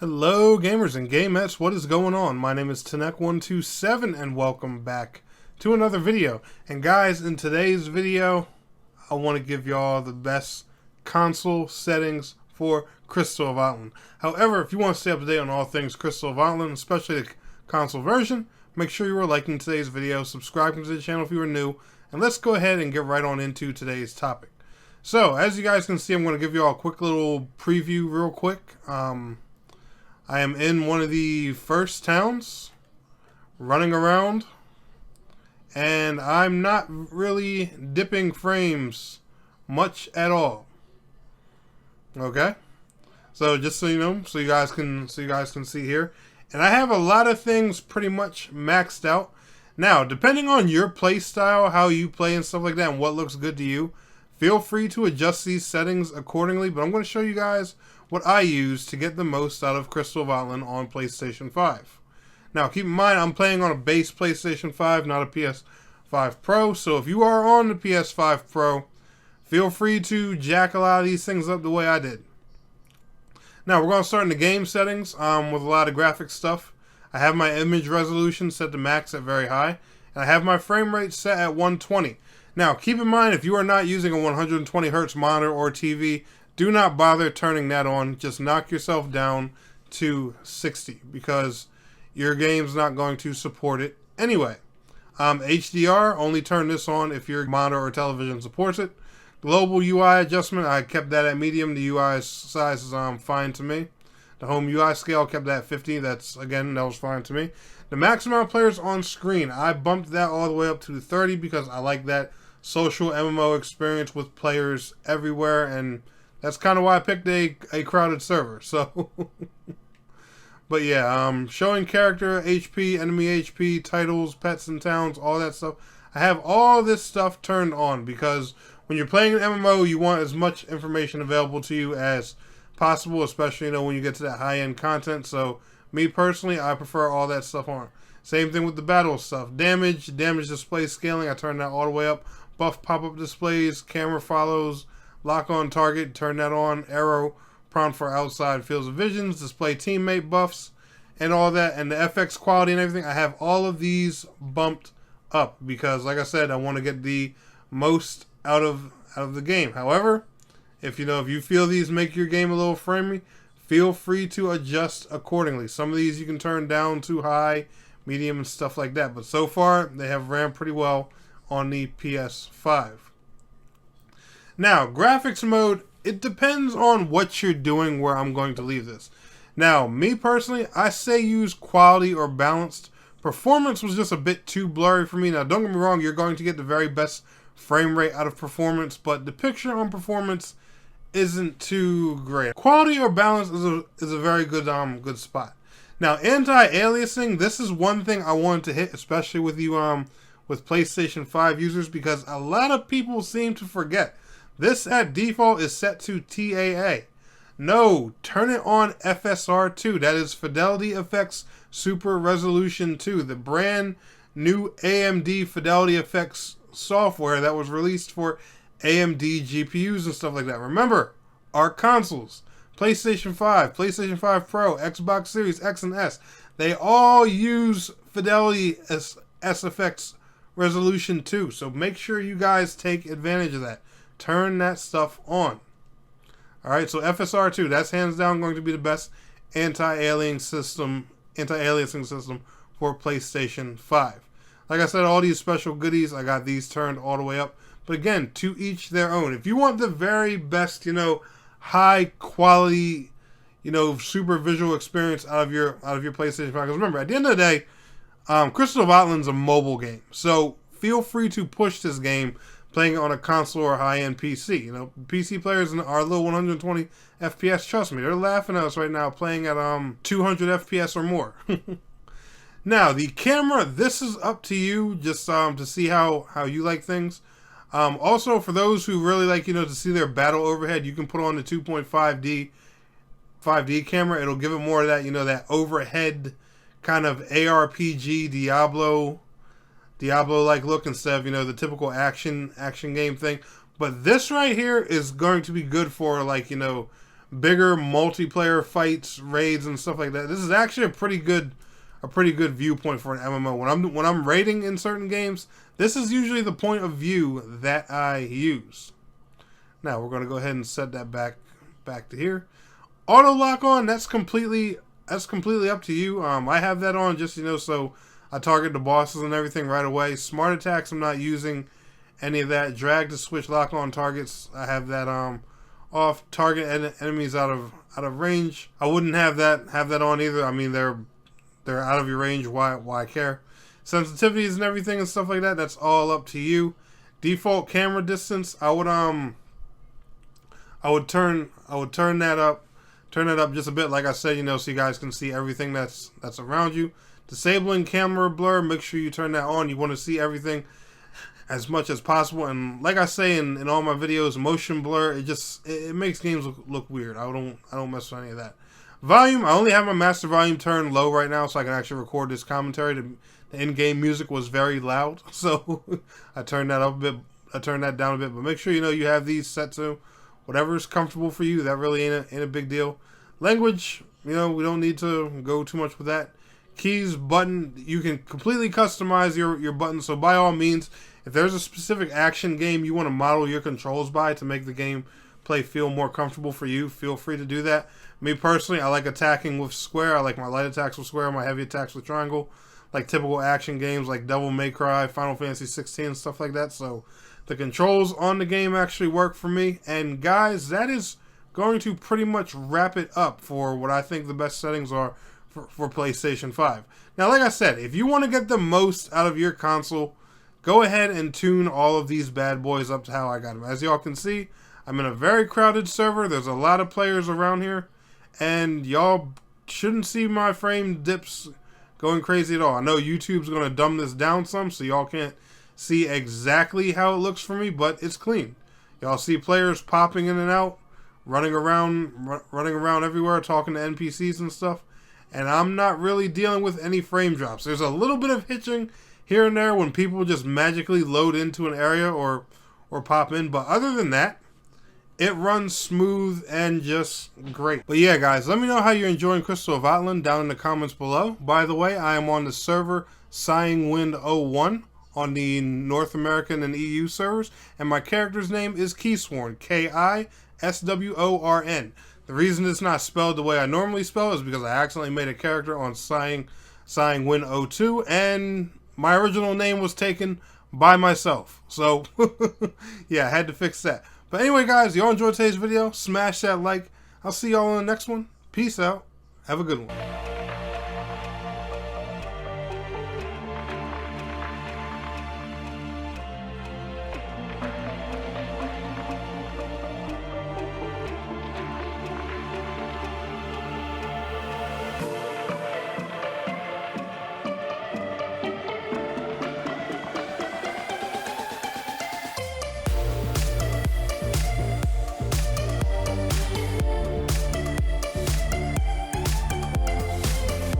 Hello gamers and gamettes, what is going on? My name is Tanek127 and welcome back to another video. And guys, in today's video, I want to give y'all the best console settings for Crystal of Atlan. However, if you want to stay up to date on all things Crystal of Atlan, especially the console version, make sure you are liking today's video, subscribing to the channel if you are new, and let's go ahead and get right on into today's topic. So, as you guys can see, I'm going to give you all a quick little preview real quick. I am in one of the first towns, running around, and I'm not really dipping frames much at all. Okay, so just so you know, so you guys can see here, and I have a lot of things pretty much maxed out. Now, depending on your play style, how you play and stuff like that, and what looks good to you, feel free to adjust these settings accordingly. But I'm going to show you guys what I use to get the most out of Crystal of Atlan on PlayStation 5. Now, keep in mind, I'm playing on a base PlayStation 5, not a PS5 Pro. So if you are on the PS5 Pro, feel free to jack a lot of these things up the way I did. Now, we're going to start in the game settings with a lot of graphic stuff. I have my image resolution set to max at very high, and I have my frame rate set at 120. Now, keep in mind, if you are not using a 120 Hz monitor or TV, do not bother turning that on. Just knock yourself down to 60 because your game's not going to support it anyway. HDR, only turn this on if your monitor or television supports it. Global UI adjustment, I kept that at medium. The UI size is fine to me. The home UI scale, kept that at 50. That was fine to me. The max amount of players on screen, I bumped that all the way up to 30 because I like that social MMO experience with players everywhere, and that's kind of why I picked a crowded server. So, but yeah, showing character HP, enemy HP, titles, pets and towns, all that stuff. I have all this stuff turned on because when you're playing an MMO, you want as much information available to you as possible, especially when you get to that high-end content. So, me personally, I prefer all that stuff on. Same thing with the battle stuff. Damage display scaling, I turn that all the way up. Buff pop-up displays, camera follows, lock on target, turn that on. Arrow, prompt for outside fields of visions, display teammate buffs, and all that. And the FX quality and everything, I have all of these bumped up because, like I said, I want to get the most out of the game. However, if you feel these make your game a little framey, feel free to adjust accordingly. Some of these you can turn down to high, medium, and stuff like that. But so far, they have ran pretty well on the PS5. Now, graphics mode, it depends on what you're doing where I'm going to leave this. Now, me personally, I say use quality or balanced. Performance was just a bit too blurry for me. Now, don't get me wrong, you're going to get the very best frame rate out of performance, but the picture on performance isn't too great. Quality or balance is a very good good spot. Now, anti-aliasing, this is one thing I wanted to hit, especially with you with PlayStation 5 users, because a lot of people seem to forget. This at default is set to TAA. No, turn it on FSR 2. That is Fidelity Effects Super Resolution 2, the brand new AMD Fidelity Effects software that was released for AMD GPUs and stuff like that. Remember, our consoles, PlayStation 5, PlayStation 5 Pro, Xbox Series X and S, they all use Fidelity SFX Resolution 2. So make sure you guys take advantage of that. Turn that stuff on. Alright, so FSR 2, that's hands down going to be the best anti-aliasing system for PlayStation 5. Like I said, all these special goodies, I got these turned all the way up. But again, to each their own. If you want the very best, high quality, super visual experience out of your PlayStation 5, because remember, at the end of the day, Crystal of Atlan's a mobile game. So feel free to push this game playing it on a console or high-end PC. PC players are a little 120 FPS. Trust me, they're laughing at us right now playing at 200 FPS or more. Now, the camera, this is up to you, just to see how you like things. Also, for those who really like, to see their battle overhead, you can put on the 2.5D camera. It'll give it more of that, that overhead kind of ARPG Diablo-like look instead of, the typical action game thing. But this right here is going to be good for, bigger multiplayer fights, raids, and stuff like that, this is actually a pretty good viewpoint for an MMO. When I'm raiding in certain games, this is usually the point of view that I use. Now we're going to go ahead and set that back to here. Auto lock on, that's completely up to you. I have that on just, so I target the bosses and everything right away. Smart attacks, I'm not using any of that. Drag to switch lock on targets, I have that off. Target enemies out of range, I wouldn't have that on either. I mean, they're out of your range. Why care? Sensitivities and everything and stuff like that, that's all up to you. Default camera distance, I would turn that up. Turn it up just a bit, like I said, so you guys can see everything that's around you. Disabling camera blur, make sure you turn that on. You want to see everything as much as possible. And like I say in all my videos, motion blur, it makes games look weird. I don't mess with any of that. Volume, I only have my master volume turned low right now so I can actually record this commentary. The in-game music was very loud, so I turned that up a bit. I turned that down a bit, but make sure you have these set to whatever is comfortable for you. That really ain't a big deal. Language, we don't need to go too much with that. Keys, button, you can completely customize your buttons. So by all means, if there's a specific action game you want to model your controls by to make the game play feel more comfortable for you, feel free to do that. Me personally, I like attacking with square. I like my light attacks with square, my heavy attacks with triangle, like typical action games like Devil May Cry, Final Fantasy 16, and stuff like that. So the controls on the game actually work for me. And guys, that is going to pretty much wrap it up for what I think the best settings are for PlayStation 5. Now, like I said, if you want to get the most out of your console, go ahead and tune all of these bad boys up to how I got them. As y'all can see, I'm in a very crowded server. There's a lot of players around here, and y'all shouldn't see my frame dips going crazy at all. I know YouTube's going to dumb this down some, so y'all can't see exactly how it looks for me, but it's clean. Y'all see players popping in and out, running around everywhere, talking to NPCs and stuff, and I'm not really dealing with any frame drops. There's a little bit of hitching here and there when people just magically load into an area or pop in, but other than that, it runs smooth and just great. But yeah, guys, let me know how you're enjoying Crystal of Atlan down in the comments below. By the way, I am on the server Sighing Wind 01 on the North American and EU servers, and my character's name is Keysworn, Kisworn. The reason it's not spelled the way I normally spell is because I accidentally made a character on Sighing Wind 02, and my original name was taken by myself. So, yeah, I had to fix that. But anyway, guys, y'all enjoyed today's video. Smash that like. I'll see y'all in the next one. Peace out. Have a good one.